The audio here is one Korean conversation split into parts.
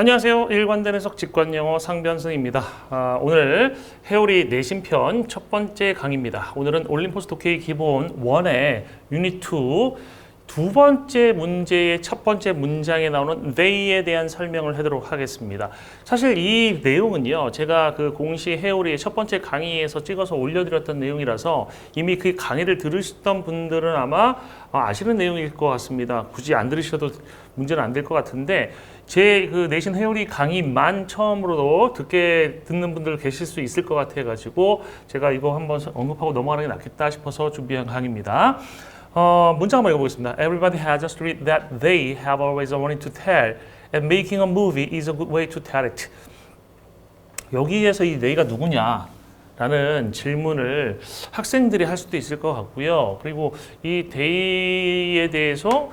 안녕하세요. 일관된 해석 직관영어 상변승입니다. 오늘 회오리 내신편 첫 번째 강의입니다. 오늘은 올림포스 독해의 기본 1의 유닛 2 두 번째 문제의 첫 번째 문장에 나오는 they에 대한 설명을 하도록 하겠습니다. 사실 이 내용은요, 제가 그 공시 회오리의 첫 번째 강의에서 찍어서 올려드렸던 내용이라서 이미 그 강의를 들으셨던 분들은 아마 아시는 내용일 것 같습니다. 굳이 안 들으셔도 문제는 안 될 것 같은데 제 그 내신 회오리 강의만 처음으로 듣는 분들 계실 수 있을 것 같아가지고 제가 이거 한번 언급하고 넘어가는 게 낫겠다 싶어서 준비한 강의입니다. 문장 한번 읽어보겠습니다. Everybody has a story that they have always wanted to tell, and making a movie is a good way to tell it. 여기에서 이 they가 누구냐? 라는 질문을 학생들이 할 수도 있을 것 같고요. 그리고 이 they에 대해서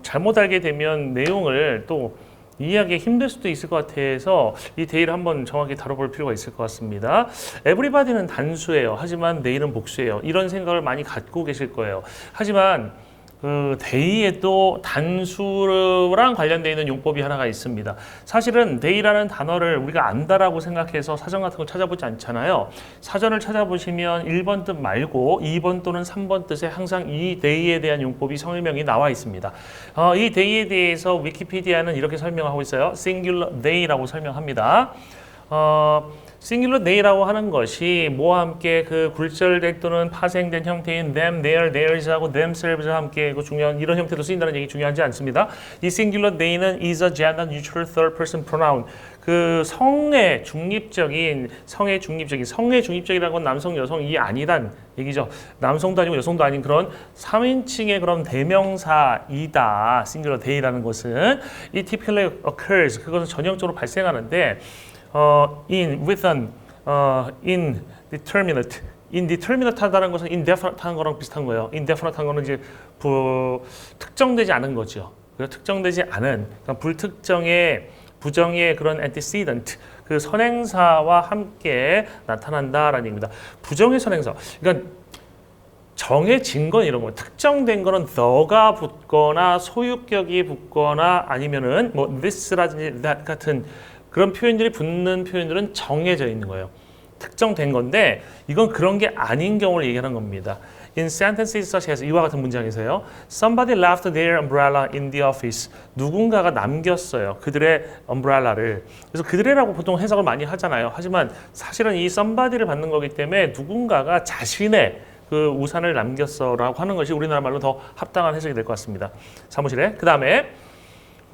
잘못 알게 되면 내용을 또 이해하기 힘들 수도 있을 것 같아서 이 they를 한번 정확히 다뤄볼 필요가 있을 것 같습니다. everybody는 단수예요. 하지만 they는 복수예요. 이런 생각을 많이 갖고 계실 거예요. 하지만 그 they에 또 단수랑 관련되어 있는 용법이 하나가 있습니다. 사실은 they라는 단어를 우리가 안다라고 생각해서 사전 같은 걸 찾아보지 않잖아요. 사전을 찾아보시면 1번 뜻 말고 2번 또는 3번 뜻에 항상 이 they에 대한 용법이 성명이 나와 있습니다. 이 they에 대해서 위키피디아는 이렇게 설명하고 있어요. singular they라고 설명합니다. 싱귤러 they라고 하는 것이 뭐와 함께 그 굴절된 또는 파생된 형태인 them, their, theirs하고 themselves와 함께 중요한 이런 형태로 쓰인다는 얘기 중요하지 않습니다. 이 싱귤러 they는 is a gender neutral third person pronoun. 그 성의 중립적이라는 건 남성, 여성이 아니란 얘기죠. 남성도 아니고 여성도 아닌 그런 3인칭의 그런 대명사이다. 싱귤러 they라는 것은 이 typically occurs, 그것은 전형적으로 발생하는데 indeterminate 하다는 것은 indefinite 하는 거랑 비슷한 거예요. indefinite 하는 거는 이제 특정되지 않은 거죠. 특정되지 않은, 그러니까 불특정의, 부정의 그런 antecedent, 그 선행사와 함께 나타난다라는 얘기입니다. 부정의 선행사. 그러니까 정해진 건 이런 거예요. 특정된 거는 the가 붙거나 소유격이 붙거나 아니면은 뭐 this라든지 that 같은 그런 표현들이 붙는 표현들은 정해져 있는 거예요. 특정된 건데 이건 그런 게 아닌 경우를 얘기하는 겁니다. In sentences such as 이와 같은 문장에서요. Somebody left their umbrella in the office. 누군가가 남겼어요. 그들의 umbrella를. 그래서 그들이라고 보통 해석을 많이 하잖아요. 하지만 사실은 이 somebody를 받는 거기 때문에 누군가가 자신의 그 우산을 남겼어라고 하는 것이 우리나라 말로 더 합당한 해석이 될 것 같습니다. 사무실에. 그 다음에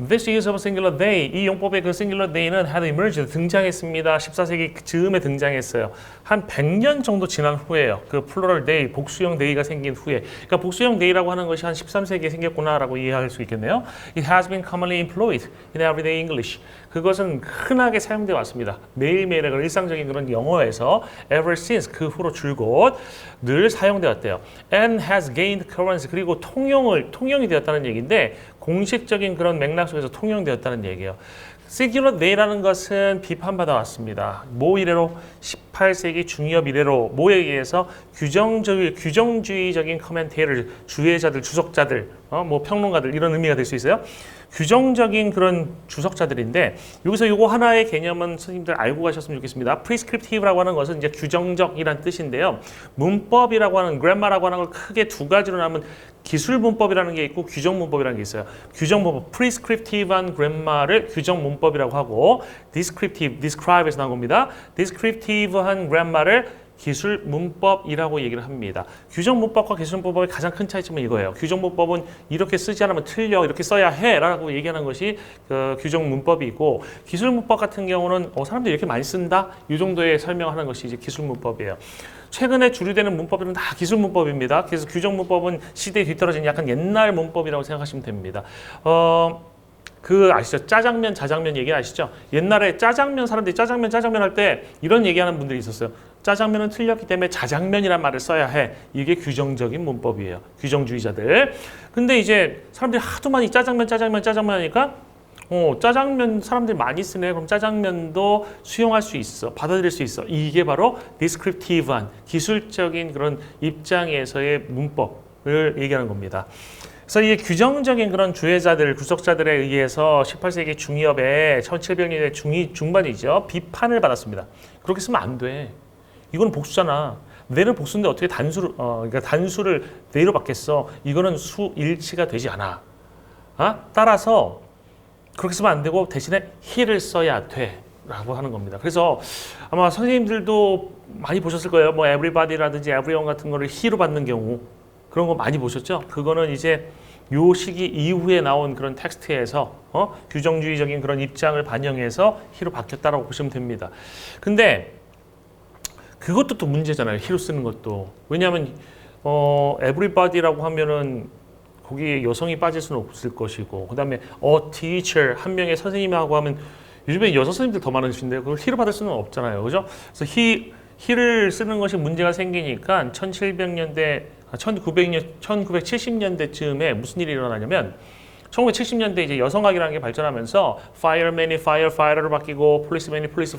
This use of singular they, 이 용법의 그 singular they는 had emerged, 등장했습니다. 14세기 즈음에 등장했어요. 한 100년 정도 지난 후에요. 그 plural they, 복수형 they가 생긴 후에. 그러니까 복수형 they라고 하는 것이 한 13세기에 생겼구나라고 이해할 수 있겠네요. It has been commonly employed in everyday English. 그것은 흔하게 사용되어 왔습니다. 매일매일의 그런 일상적인 그런 영어에서 ever since, 그 후로 줄곧 늘 사용되어 왔대요. And has gained currency, 그리고 통용이 되었다는 얘기인데 공식적인 그런 맥락 속에서 통용되었다는 얘기예요. singular they라는 것은 비판받아 왔습니다. 뭐 이래로 18세기 중엽 이래로 뭐에 의해서 규정주의적인 커멘테이터, 주의자들, 주석자들, 뭐 평론가들 이런 의미가 될 수 있어요. 규정적인 그런 주석자들인데 여기서 요거 하나의 개념은 선생님들 알고 가셨으면 좋겠습니다. prescriptive라고 하는 것은 이제 규정적이란 뜻인데요. 문법이라고 하는 grammar라고 하는 걸 크게 두 가지로 나누면 기술 문법이라는 게 있고 규정 문법이라는 게 있어요. 규정 문법, prescriptive한 grammar를 규정 문법이라고 하고 describe에서 나온 겁니다. descriptive한 grammar를 기술 문법이라고 얘기를 합니다. 규정 문법과 기술 문법의 가장 큰 차이점은 이거예요. 규정 문법은 이렇게 쓰지 않으면 틀려, 이렇게 써야 해 라고 얘기하는 것이 그 규정 문법이고, 기술 문법 같은 경우는 사람들이 이렇게 많이 쓴다? 이 정도의 설명하는 것이 이제 기술 문법이에요. 최근에 주류되는 문법들은 다 기술 문법입니다. 그래서 규정 문법은 시대에 뒤떨어진 약간 옛날 문법이라고 생각하시면 됩니다. 아시죠? 짜장면, 자장면 얘기 아시죠? 옛날에 사람들이 짜장면 할 때 이런 얘기하는 분들이 있었어요. 짜장면은 틀렸기 때문에 자장면이란 말을 써야 해. 이게 규정적인 문법이에요. 규정주의자들. 근데 이제 사람들이 하도 많이 짜장면 하니까 짜장면 사람들이 많이 쓰네. 그럼 짜장면도 수용할 수 있어. 받아들일 수 있어. 이게 바로 descriptive한 기술적인 그런 입장에서의 문법을 얘기하는 겁니다. 그래서 이 규정적인 그런 주해자들, 구속자들에 의해서 18세기 중엽에 1700년대 중반이죠. 비판을 받았습니다. 그렇게 쓰면 안 돼. 이건 복수잖아. 내는 복수인데 어떻게 그러니까 단수를 내로 받겠어? 이거는 수일치가 되지 않아. 따라서 그렇게 쓰면 안 되고 대신에 he를 써야 돼. 라고 하는 겁니다. 그래서 아마 선생님들도 많이 보셨을 거예요. 뭐 everybody라든지 everyone 같은 거를 he로 받는 경우 그런 거 많이 보셨죠? 그거는 이제 요 시기 이후에 나온 그런 텍스트에서 규정주의적인 그런 입장을 반영해서 he로 바뀌었다라고 보시면 됩니다. 근데 그것도 또 문제잖아요. he로 쓰는 것도. 왜냐하면 everybody라고 하면은 거기에 여성이 빠질 수는 없을 것이고, 그다음에 a teacher 한 명의 선생님하고 하면 요즘에 여성 선생님들 더 많으신데 그걸 he로 받을 수는 없잖아요. 그죠? 그래서 he를 쓰는 것이 문제가 생기니까 1970년대쯤에 무슨 일이 일어나냐면 1970년대 이제 여성학이라는 게 발전하면서 fireman이 firefighter로 바뀌고 policeman이 police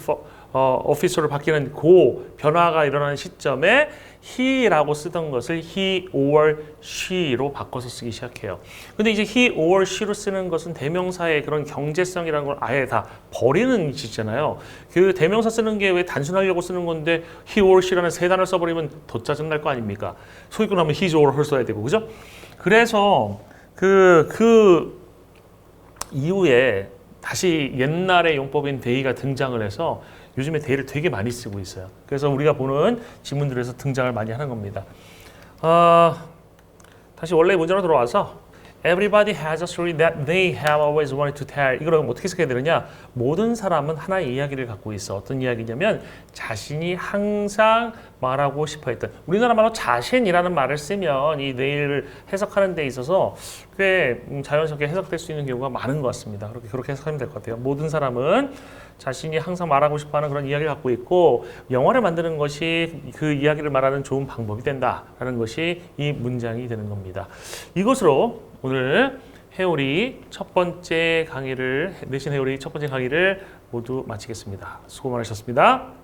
officer로 바뀌는 그 변화가 일어나는 시점에 he라고 쓰던 것을 he or she로 바꿔서 쓰기 시작해요. 근데 이제 he or she로 쓰는 것은 대명사의 그런 경제성이라는 걸 아예 다 버리는 짓이잖아요. 그 대명사 쓰는 게 왜 단순하려고 쓰는 건데 he or she라는 세 단어를 써버리면 더 짜증날 거 아닙니까? 소유권 하면 his or her 써야 되고, 그죠? 그래서 그 이후에 다시 옛날의 용법인 they가 등장을 해서 요즘에 they를 되게 많이 쓰고 있어요. 그래서 우리가 보는 지문들에서 등장을 많이 하는 겁니다. 다시 원래 문제로 돌아와서 Everybody has a story that they have always wanted to tell. 이걸 어떻게 해석해야 되느냐? 모든 사람은 하나의 이야기를 갖고 있어. 어떤 이야기냐면 자신이 항상 말하고 싶어 했던, 우리나라 말로 자신이라는 말을 쓰면 이 they를 해석하는 데 있어서 꽤 자연스럽게 해석될 수 있는 경우가 많은 것 같습니다. 그렇게 해석하면 될 것 같아요. 모든 사람은 자신이 항상 말하고 싶어하는 그런 이야기를 갖고 있고 영화를 만드는 것이 그 이야기를 말하는 좋은 방법이 된다라는 것이 이 문장이 되는 겁니다. 이것으로 오늘 회오리 첫 번째 강의를 모두 마치겠습니다. 수고 많으셨습니다.